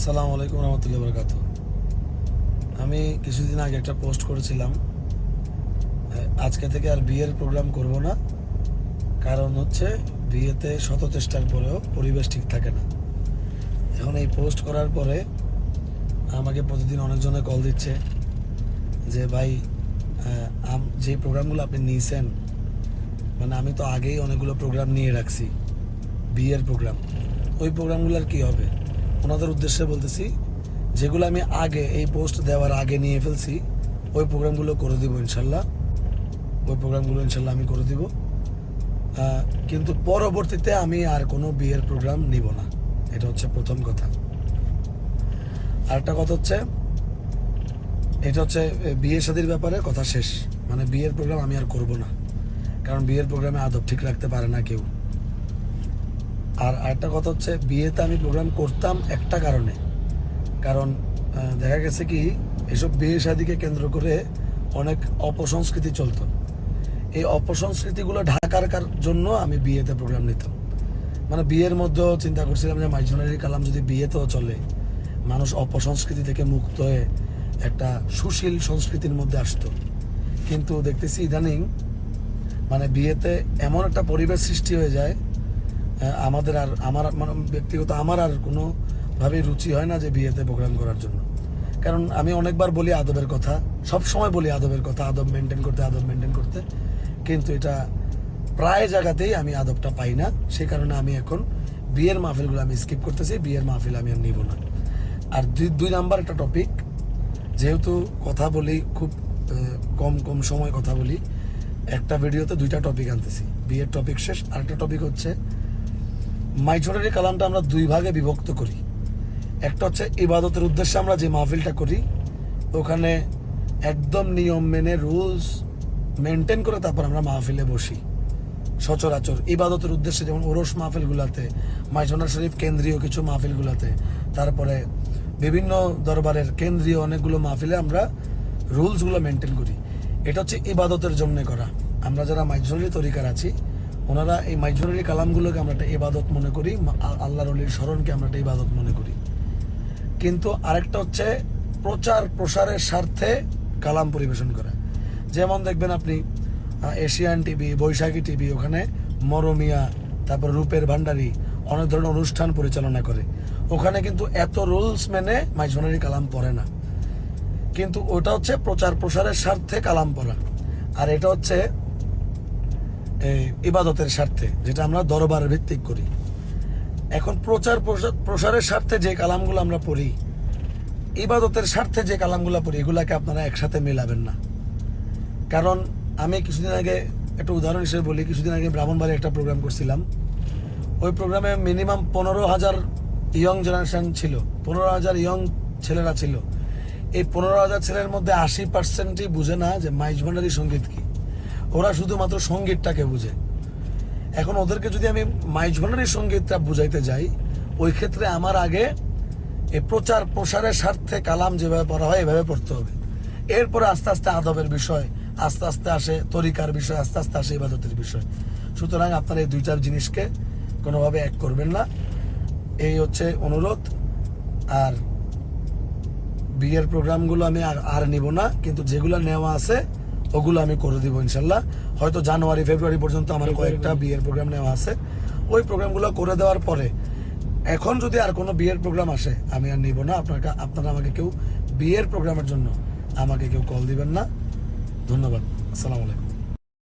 আসসালামু আলাইকুম রহমতুল্লাহ বরকাত। আমি কিছুদিন আগে একটা পোস্ট করেছিলাম, আজকে থেকে আর বিয়ের প্রোগ্রাম করব না। কারণ হচ্ছে বিয়েতে শত চেষ্টার পরেও পরিবেশ ঠিক থাকে না। এখন এই পোস্ট করার পরে আমাকে প্রতিদিন অনেকজনে কল দিচ্ছে যে ভাই, যে প্রোগ্রামগুলো আপনি নিয়েছেন, মানে আমি তো আগেই অনেকগুলো প্রোগ্রাম নিয়ে রাখছি, বিয়ের প্রোগ্রাম, ওই প্রোগ্রামগুলোর কি হবে? ওনাদের উদ্দেশ্যে বলতেছি, যেগুলো আমি আগে এই পোস্ট দেওয়ার আগে নিয়ে ফেলছি ওই প্রোগ্রামগুলো করে দিব ইনশাল্লাহ। আমি করে দিব, কিন্তু পরবর্তীতে আমি আর কোনো বিয়ের প্রোগ্রাম নিব না। এটা হচ্ছে প্রথম কথা। আরেকটা কথা হচ্ছে, এটা হচ্ছে বিয়ে শাদীর ব্যাপারে কথা শেষ। মানে বিয়ের প্রোগ্রাম আমি আর করব না, কারণ বিয়ের প্রোগ্রামে আদব ঠিক রাখতে পারে না কেউ। আর আরেকটা কথা হচ্ছে, বিয়েতে আমি প্রোগ্রাম করতাম একটা কারণে, কারণ দেখা গেছে কি এসব বিয়ে শাদীকে কেন্দ্র করে অনেক অপসংস্কৃতি চলতো। এই অপসংস্কৃতিগুলো ঢাকার জন্য আমি বিয়েতে প্রোগ্রাম নিতাম। মানে বিয়ের মধ্যেও চিন্তা করছিলাম যে মাইজনারি কালাম যদি বিয়েতেও চলে, মানুষ অপসংস্কৃতি থেকে মুক্ত হয়ে একটা সুশীল সংস্কৃতির মধ্যে আসতো। কিন্তু দেখতেছি ইদানিং মানে বিয়েতে এমন একটা পরিবেশ সৃষ্টি হয়ে যায়, আমার মানে ব্যক্তিগত আমার আর কোনোভাবেই রুচি হয় না যে বিয়েতে প্রোগ্রাম করার জন্য। কারণ আমি অনেকবার বলি আদবের কথা, সব সময় বলি আদবের কথা, আদব মেনটেন করতে, কিন্তু এটা প্রায় জায়গাতেই আমি আদবটা পাই না। সেই কারণে আমি এখন বিয়ের মাহফিলগুলো আমি স্কিপ করতেছি, বিয়ের মাহফিল আমি আর নিব না। আর দুই নাম্বার একটা টপিক, যেহেতু কথা বলি খুব কম সময় কথা বলি, একটা ভিডিওতে দুইটা টপিক আনতেছি। বিয়ের টপিক শেষ, আরেকটা টপিক হচ্ছে মাইজনারি কালামটা আমরা দুই ভাগে বিভক্ত করি। একটা হচ্ছে ইবাদতের উদ্দেশ্যে আমরা যে মাহফিলটা করি, ওখানে একদম নিয়ম মেনে রুলস মেনটেন করে তারপর আমরা মাহফিলে বসি। সচরাচর ইবাদতের উদ্দেশ্যে, যেমন ওরস মাহফিলগুলাতে, মাইজনা শরীফ কেন্দ্রীয় কিছু মাহফিলগুলাতে, তারপরে বিভিন্ন দরবারের কেন্দ্রীয় অনেকগুলো মাহফিলে আমরা রুলসগুলো মেনটেন করি। এটা হচ্ছে ইবাদতের জন্য করা। আমরা যারা মাইজনারি তরিকার আছি, ওনারা এই মাইজনারি কালামগুলোকে আমরা একটা ইবাদত মনে করি, আল্লাহর ওলির স্মরণকে আমরা একটা ইবাদত মনে করি। কিন্তু আরেকটা হচ্ছে প্রচার প্রসারের স্বার্থে কালাম পরিবেশন করা। যেমন দেখবেন আপনি এশিয়ান টিভি, বৈশাখী টিভি, ওখানে মরমিয়া, তারপর রূপের ভান্ডারী অনেক ধরনের অনুষ্ঠান পরিচালনা করে। ওখানে কিন্তু এত রুলস মেনে মাইজনারি কালাম পড়ে না, কিন্তু ওটা হচ্ছে প্রচার প্রসারের স্বার্থে কালাম পড়া। আর এটা হচ্ছে ইবাদতের স্বার্থে, যেটা আমরা দরবার ভিত্তিক করি। এখন প্রচার প্রসারের স্বার্থে যে কালামগুলো আমরা পড়ি, ইবাদতের স্বার্থে যে কালামগুলো পড়ি, এগুলাকে আপনারা একসাথে মেলাবেন না। কারণ আমি কিছুদিন আগে একটা উদাহরণ হিসেবে বলি, কিছুদিন আগে ব্রাহ্মণবাড়ি একটা প্রোগ্রাম করছিলাম। ওই প্রোগ্রামে মিনিমাম 15,000 ইয়ং জেনারেশন ছিল, 15,000 ইয়ং ছেলেরা ছিল। এই 15,000 ছেলের মধ্যে 80%ই বুঝে না যে মাইজভান্ডারি সঙ্গীত কি। ওরা শুধুমাত্র সঙ্গীতটাকে বুঝে। এখন ওদেরকে যদি আমি মাইজভান্ডারি সঙ্গীতটা বুঝাইতে যাই, ওই ক্ষেত্রে আমার আগে এই প্রচার প্রসারের স্বার্থে কালাম যেভাবে পড়া হয় এভাবে পড়তে হবে। এরপরে আস্তে আস্তে আদবের বিষয়, আস্তে আস্তে আসে তরিকার বিষয়, আস্তে আস্তে আসে ইবাদতের বিষয়। সুতরাং আপনারা এই দুইটার জিনিসকে কোনোভাবে এক করবেন না, এই হচ্ছে অনুরোধ। আর বিয়ের প্রোগ্রামগুলো আমি আর নিব না, কিন্তু যেগুলো নেওয়া আছে ওগুলো আমি করে দিব ইনশাল্লাহ। হয়তো জানুয়ারি ফেব্রুয়ারি পর্যন্ত আমার কয়েকটা বিয়ের প্রোগ্রাম নেওয়া আছে। ওই প্রোগ্রামগুলো করে দেওয়ার পরে এখন যদি আর কোনো বিয়ের প্রোগ্রাম আসে আমি আর নিব না। আপনারা আমাকে কেউ বিয়ের প্রোগ্রামের জন্য আমাকে কেউ কল দিবেন না। ধন্যবাদ। আসসালামু আলাইকুম।